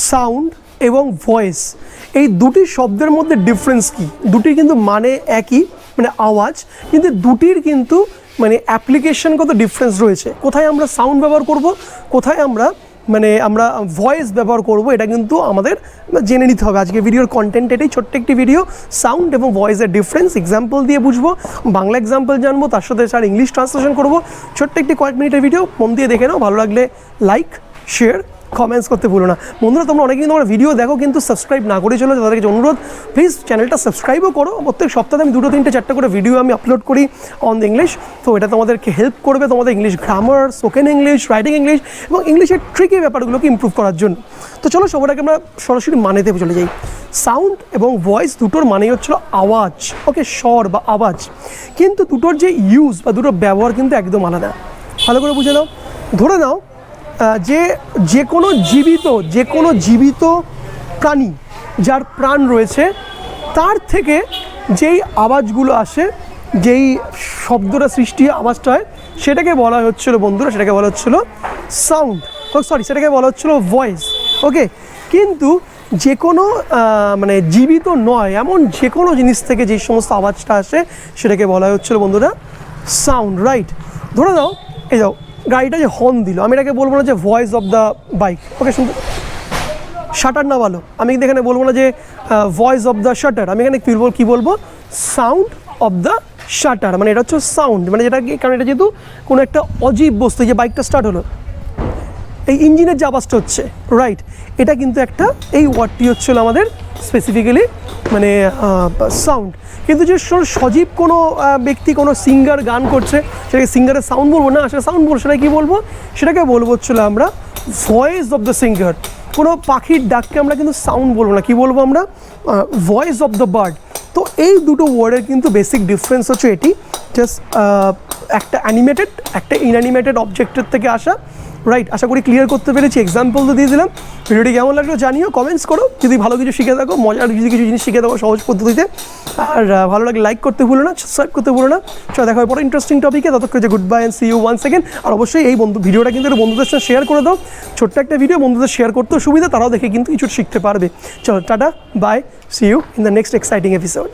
Sound এবং voice, এই দুটি শব্দের মধ্যে ডিফারেন্স কী? দুটির কিন্তু মানে একই, মানে আওয়াজ, কিন্তু দুটির কিন্তু মানে অ্যাপ্লিকেশনগত ডিফারেন্স রয়েছে। কোথায় আমরা সাউন্ড ব্যবহার করব, কোথায় আমরা ভয়েস ব্যবহার করব, এটা কিন্তু আমাদের জেনে নিতে হবে। আজকে ভিডিওর কন্টেন্ট এটাই, ছোট্ট একটি ভিডিও, সাউন্ড এবং ভয়েসের ডিফারেন্স এক্সাম্পল দিয়ে বুঝবো, বাংলা এক্সাম্পল জানবো, তার সাথে স্যার ইংলিশ ট্রান্সলেশন করবো। ছোট্ট একটি কয়েক মিনিটের ভিডিও, মন দিয়ে দেখে নাও। ভালো লাগলে লাইক, শেয়ার, কমেন্টস করতে ভুলো না। বন্ধুরা, তোমরা অনেকেই তোমরা ভিডিও দেখো কিন্তু সাবস্ক্রাইব না করে চলো, তাদেরকে অনুরোধ প্লিজ চ্যানেলটা সাবস্ক্রাইবও করো। প্রত্যেক সপ্তাহে আমি 2, 3, 4 করে ভিডিও আমি আপলোড করি অন দ্য ইংলিশ, তো এটা তোমাদেরকে হেল্প করবে তোমাদের English grammar, spoken English, writing English এবং ইংলিশের ট্রিকি ব্যাপারগুলোকে ইমপ্রুভ করার জন্য। তো চলো সবার আগে আমরা সরাসরি মানেতে চলে যাই। সাউন্ড এবং ভয়েস দুটোর মানেই হচ্ছিল আওয়াজ, ওকে, স্বর বা আওয়াজ, কিন্তু দুটোর যে ইউজ বা দুটোর ব্যবহার কিন্তু একদম আলাদা। ভালো করে বুঝে নাও। ধরে নাও যে কোনো জীবিত প্রাণী যার প্রাণ রয়েছে, তার থেকে যেই আওয়াজগুলো আসে, যেই শব্দটা সৃষ্টি আওয়াজটা হয়, সেটাকে বলা হচ্ছিল বন্ধুরা, সেটাকে বলা হচ্ছিল সাউন্ড, সেটাকে বলা হচ্ছিল ভয়েস, ওকে। কিন্তু যে কোনো মানে জীবিত নয় এমন যে কোনো জিনিস থেকে যে সমস্ত আওয়াজটা আসে, সেটাকে বলা হচ্ছিল বন্ধুরা সাউন্ড, রাইট। ধরে নাও, এই যাও গাড়িটা যে হর্ন দিল, আমি এটাকে বলবো না যে ভয়েস অফ দ্য বাইক, ওকে, শুনতে শাটার না বলো, আমি কিন্তু এখানে বলবো না যে ভয়েস অফ দ্য শাটার, আমি এখানে কী বলবো সাউন্ড অফ দ্য শাটার, মানে এটা হচ্ছে সাউন্ড, মানে যেটা কি, কারণ এটা যেহেতু কোনো একটা অজীব বস্তু, যে বাইকটা স্টার্ট হলো, এই ইঞ্জিনের যে আওয়াজটা হচ্ছে, রাইট, এটা কিন্তু একটা, এই ওয়ার্ডটি হচ্ছিল আমাদের স্পেসিফিক্যালি মানে সাউন্ড। কিন্তু যে সজীব কোনো ব্যক্তি, কোনো সিঙ্গার গান করছে, সেটাকে সিঙ্গারের সাউন্ড বলবো না, সেটা সাউন্ড বলবো, সেটা কী বলবো, সেটাকে বলবো হচ্ছিল আমরা ভয়েস অফ দ্য সিঙ্গার। কোনো পাখির ডাককে আমরা কিন্তু সাউন্ড বলবো না, কী বলবো আমরা, ভয়েস অফ দ্য বার্ড। তো এই দুটো ওয়ার্ডের কিন্তু বেসিক ডিফারেন্স হচ্ছে এটি, জাস্ট একটা অ্যানিমেটেড, একটা ইনঅ্যানিমেটেড অবজেক্টের থেকে আসা, রাইট। আশা করি ক্লিয়ার করতে পেরেছি, এক্সাম্পল তো দিয়ে দিলাম। ভিডিওটি কেমন লাগলো জানিও, কমেন্টস করো। যদি ভালো কিছু শিখে থাকো, মজার যদি কিছু জিনিস শিখে থাকো সহজ পদ্ধতিতে, আর ভালো লাগলে লাইক করতে ভুলো না, সাবস্ক্রাইব করতে ভুলো না। চলো দেখা হয় পরে ইন্টারেস্টিং টপিকে, ততক্ষণ যে good bye and see you once second. আর অবশ্যই এই ভিডিওটা কিন্তু বন্ধুদের সাথে শেয়ার করে দাও। ছোট্ট একটা ভিডিও, বন্ধুদের শেয়ার করতেও সুবিধা, তারাও দেখে কিন্তু কিছু শিখতে পারবে। চলো tata, bye, see you in the next exciting episode.